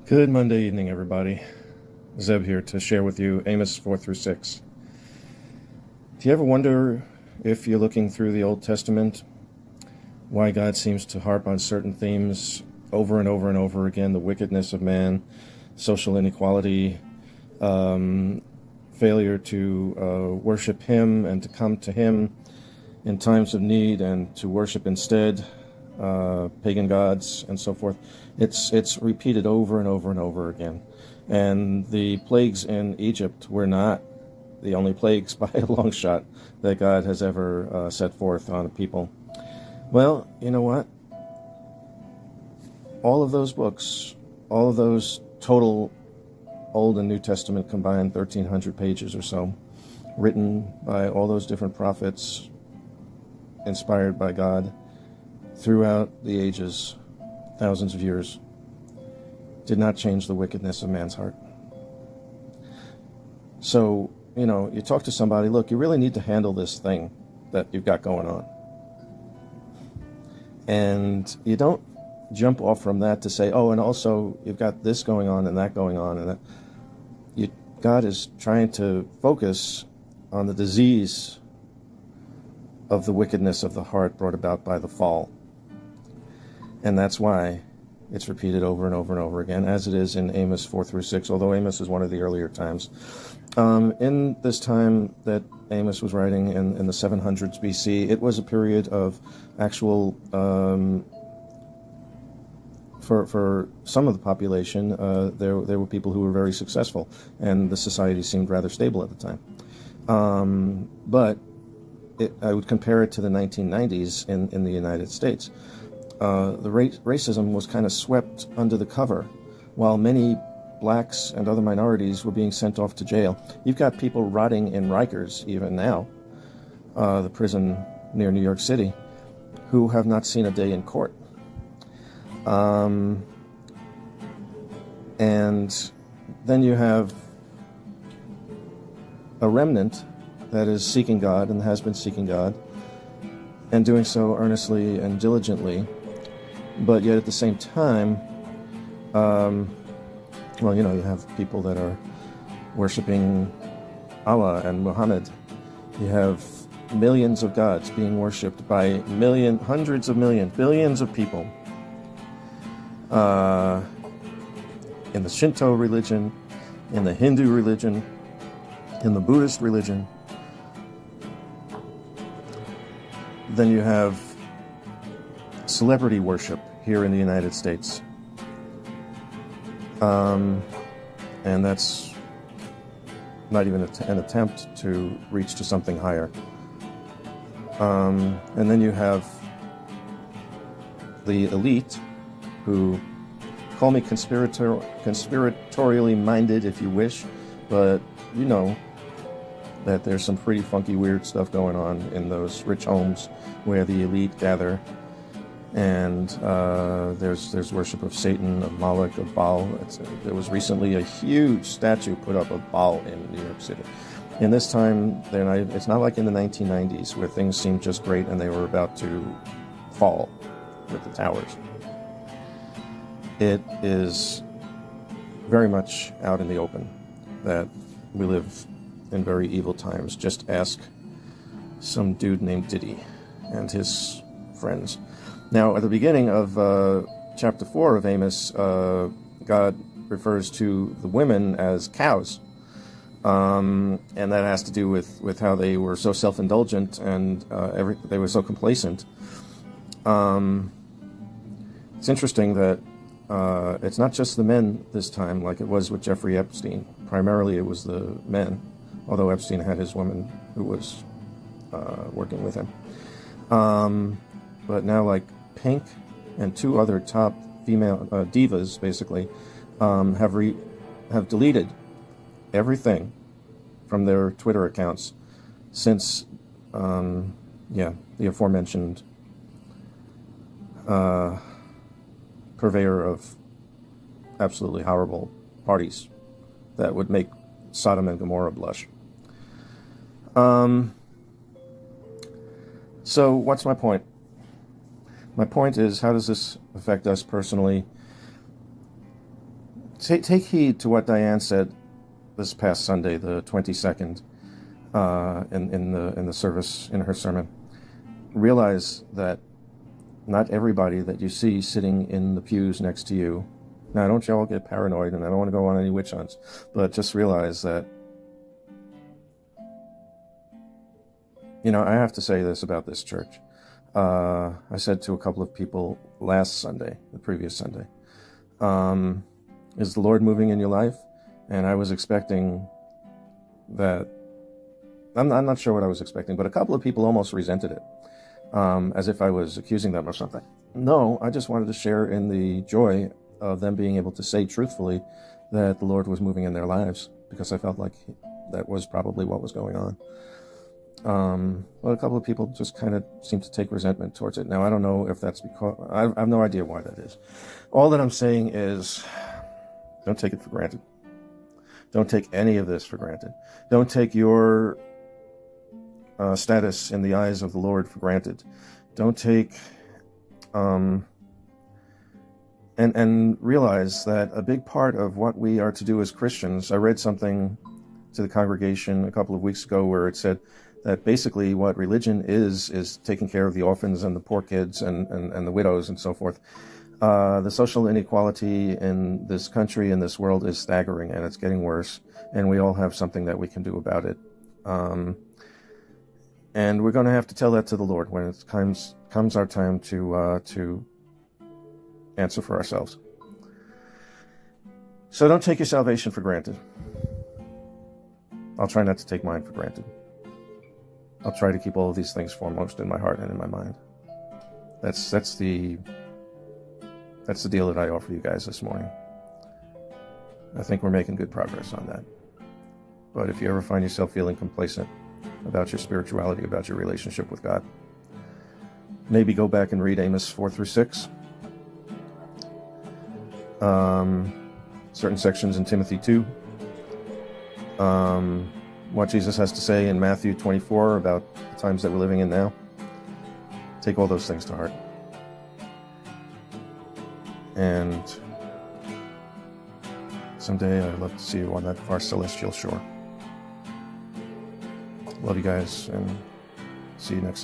Good Monday evening, everybody. Zeb here to share with you Amos 4 through 6. Do you ever wonder, if you're looking through the Old Testament, why God seems to harp on certain themes over and over and over again? The wickedness of man, social inequality, failure to worship Him and to come to Him in times of need and to worship instead pagan gods and so forth. It's repeated over and over and over again. And the plagues in Egypt were not the only plagues by a long shot that God has ever set forth on a people. Well, you know what? All of those books, all of those total Old and New Testament combined 1,300 pages or so, written by all those different prophets, inspired by God, throughout the ages, thousands of years, did not change the wickedness of man's heart. So, you talk to somebody, look, you really need to handle this thing that you've got going on. And you don't jump off from that to say, oh, and also you've got this going on and that going on. And that. God is trying to focus on the disease of the wickedness of the heart brought about by the fall. And that's why it's repeated over and over and over again, as it is in Amos 4 through 6, although Amos is one of the earlier times. In this time that Amos was writing in the 700s BC, it was a period of actual, for some of the population, there were people who were very successful, and the society seemed rather stable at the time. But I would compare it to the 1990s in the United States. The racism was kind of swept under the cover, while many blacks and other minorities were being sent off to jail. You've got people rotting in Rikers, even now, the prison near New York City, who have not seen a day in court. And then you have a remnant that is seeking God and has been seeking God and doing so earnestly and diligently, but yet at the same time, you have people that are worshiping Allah and Muhammad. You have millions of gods being worshipped by hundreds of millions, billions of people. In the Shinto religion, in the Hindu religion, in the Buddhist religion. Then you have celebrity worship here in the United States. And that's not even an attempt to reach to something higher. And then you have the elite, who call me conspiratorially minded if you wish, but you know that there's some pretty funky, weird stuff going on in those rich homes where the elite gather, and there's worship of Satan, of Moloch, of Baal. There was recently a huge statue put up of Baal in New York City. In this time, it's not like in the 1990s where things seemed just great and they were about to fall with the towers. It is very much out in the open that we live in very evil times. Just ask some dude named Diddy and his friends. Now, at the beginning of chapter 4 of Amos, God refers to the women as cows. And that has to do with how they were so self-indulgent and they were so complacent. It's interesting that it's not just the men this time, like it was with Jeffrey Epstein. Primarily it was the men, although Epstein had his woman who was working with him. But now, like Pink and two other top female divas, basically, have deleted everything from their Twitter accounts since, the aforementioned purveyor of absolutely horrible parties that would make Sodom and Gomorrah blush. So what's my point? My point is, how does this affect us personally? take heed to what Diane said this past Sunday, the 22nd, in the service, in her sermon. Realize that not everybody that you see sitting in the pews next to you. Now, don't you all get paranoid, and I don't want to go on any witch hunts, but just realize that, you know, I have to say this about this church. I said to a couple of people last Sunday, the previous Sunday, is the Lord moving in your life? And I was expecting that, I'm not sure what I was expecting, but a couple of people almost resented it, as if I was accusing them or something. No, I just wanted to share in the joy of them being able to say truthfully that the Lord was moving in their lives, because I felt like that was probably what was going on. But a couple of people just kind of seem to take resentment towards it. Now, I don't know if that's because, I have no idea why that is. All that I'm saying is, don't take it for granted. Don't take any of this for granted. Don't take your status in the eyes of the Lord for granted. Don't take, and realize that a big part of what we are to do as Christians, I read something to the congregation a couple of weeks ago where it said that basically what religion is taking care of the orphans and the poor kids and the widows and so forth. The social inequality in this country, in this world, is staggering, and it's getting worse, and we all have something that we can do about it. And we're going to have to tell that to the Lord when it comes our time to answer for ourselves. So don't take your salvation for granted. I'll try not to take mine for granted. I'll try to keep all of these things foremost in my heart and in my mind. That's the deal that I offer you guys this morning. I think we're making good progress on that. But if you ever find yourself feeling complacent about your spirituality, about your relationship with God, maybe go back and read Amos 4-6. Certain sections in Timothy 2. What Jesus has to say in Matthew 24 about the times that we're living in now. Take all those things to heart. And someday I'd love to see you on that far celestial shore. Love you guys, and see you next time.